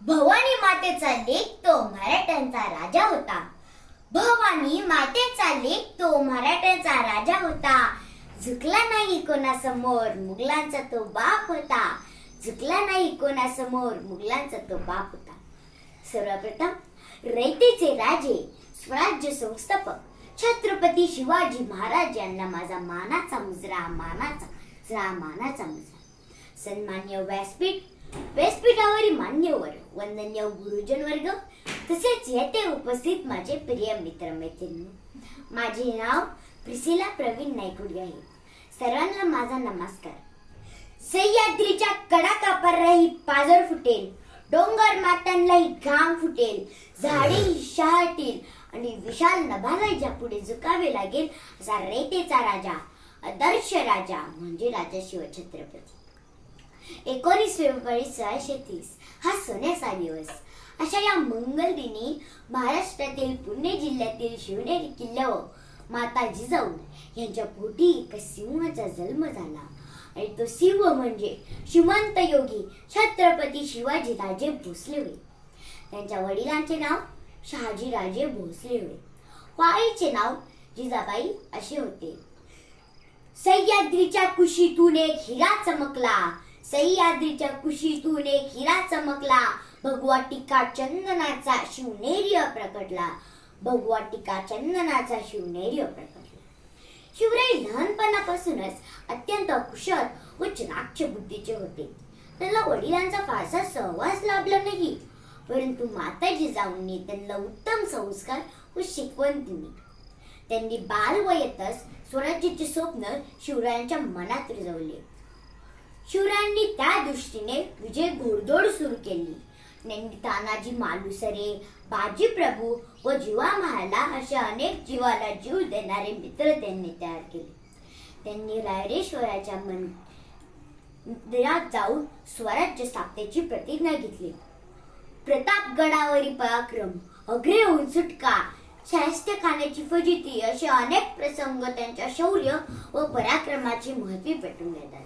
भवानी मातेचा लेक तो मराठ्यांचा राजा होता. भवानी मातेचा लेक तो मराठ्यांचा राजा होता. झुकला नाही कोणासमोर, मुघलांचा तो बाप होता. झुकला नाही कोणासमोर, मुघलांचा तो बाप होता. सर्वप्रथम रयतेचे राजे, स्वराज्य संस्थापक छत्रपती शिवाजी महाराज यांना माझा मानाचा मुजरा, मानाचा मुजरा. सन्मान्य व्यासपीठावरील मान्यवर, वंदनीय गुरुजन वर्ग, तसेच येथे उपस्थित माझे प्रिय मित्र मैत्रिणी. माझे नाव प्रिसिला प्रवीण नायकुडे आहे. सर्वांना माझा नमस्कार. सह्याद्रीच्या कडाकापारही पाजर फुटेल, डोंगर मातांनाही घाम फुटेल, झाडे शहाळतील आणि विशाल नभाला ज्यापुढे झुकावे लागेल असा रयतेचा राजा, आदर्श राजा म्हणजे राजा शिवछत्रपती. 19 फेब्रुवारी 1630 हा सोन्याचा दिवस. अशा या मंगल दिनी महाराष्ट्रातील पुणे जिल्ह्यातील शिवनेरी किल्ल्यावर माता जिजाऊ यांच्या पोटी एका सिंहाचा जन्म झाला आणि तो सिंह म्हणजे श्रीमंत योगी छत्रपती शिवाजी राजे भोसले होय. त्यांच्या वडिलांचे नाव शहाजीराजे भोसले होय. आईचे नाव जिजाबाई असे होते. सह्याद्रीच्या कुशीतून एक हिरा चमकला, सह्याद्रीच्या कुशीतून एक हिरा चमकला, भगवा टीका चंदनाचा शिवनेरी प्रकटला, भगवा टीका चंदनाचा शिवनेरी प्रकटला. शिवराय लहानपणापासूनच अत्यंत कुशल व चाणाक्ष बुद्धीचे होते. त्यांना वडिलांचा फारसा सहवास लाभला नाही, परंतु माता जिजाऊंनी त्यांना उत्तम संस्कार व शिकवण दिली. त्यांनी बालवयातच स्वराज्याचे स्वप्न शिवरायांच्या मनात रुजवले. शिवरायांनी त्या दृष्टीने विजय घोडदौड सुरू केली. त्यांनी तानाजी मालुसरे, बाजी प्रभू व जीवा महाला अशा अनेक जीवाला जीव देणारे मित्र त्यांनी तयार केले. त्यांनी रायरेश्वराच्या मंदिरात जाऊन स्वराज्य स्थापनेची प्रतिज्ञा घेतली. प्रतापगडावरील पराक्रम, अग्रे होऊन सुटका, शाहिस्तेखानाची फजिती असे अनेक प्रसंग त्यांच्या शौर्य व पराक्रमाची महती पेटून देतात.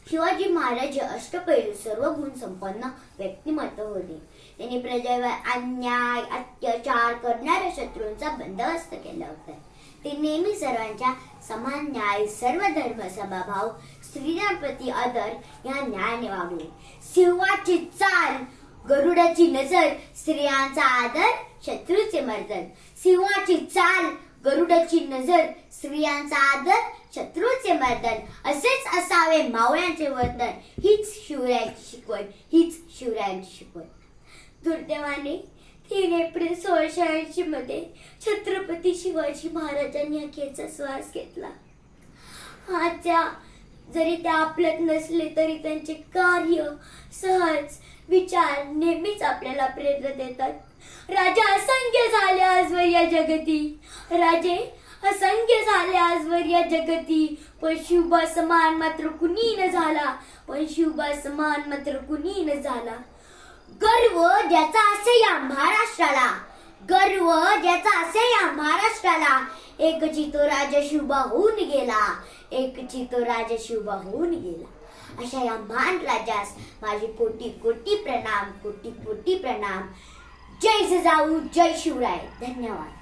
शिवाजी महाराज अष्टपैलू सर्व गुण संपन्न व्यक्तिमत्व होते. त्यांनी प्रजेवर अन्याय अत्याचार करणाऱ्या शत्रूंचा बंदोबस्त केला होता. ते नेहमी सर्वांच्या समान न्याय, सर्व धर्म समभाव, स्त्रियांप्रती आदर या न्यायाने वागले. सिंहाची चाल, गरुडाची नजर, स्त्रियांचा आदर, शत्रूचे मर्दन. सिंहाची चाल, गरुडाची नजर, स्त्रियांचा आदर, शत्रूचे मर्दन, असेच असावे मावळ्यांचे वर्तन. हीच शिवरायांची शिकवण. दुर्दैवाने 3 एप्रिल 1680 मध्ये छत्रपती शिवाजी महाराजांनी अखेरचा श्वास घेतला. जरी त्या आपल्यात नसले तरी त्यांचे कार्य, सहज विचार नेहमीच आपल्याला प्रेरणा देतात. राजा असंख्य झाले आजवर या जगती, राजे असंख्य झाले आजवर या जगती, पण शिवबा समान मात्र कुणी न झाला, पण शिवबा समान मात्र कुणी न झाला. गर्व ज्याचा असे या महाराष्ट्राला, गर्व ज्याचा असे या महाराष्ट्राला, एकची तो राजा शिवबा होऊन गेला, एकची तो राजा शिवबा होऊन गेला. अशा या महान राजास माझे कोटी कोटी प्रणाम, कोटी कोटी प्रणाम. जय जिजाऊ, जय शिवराय. धन्यवाद.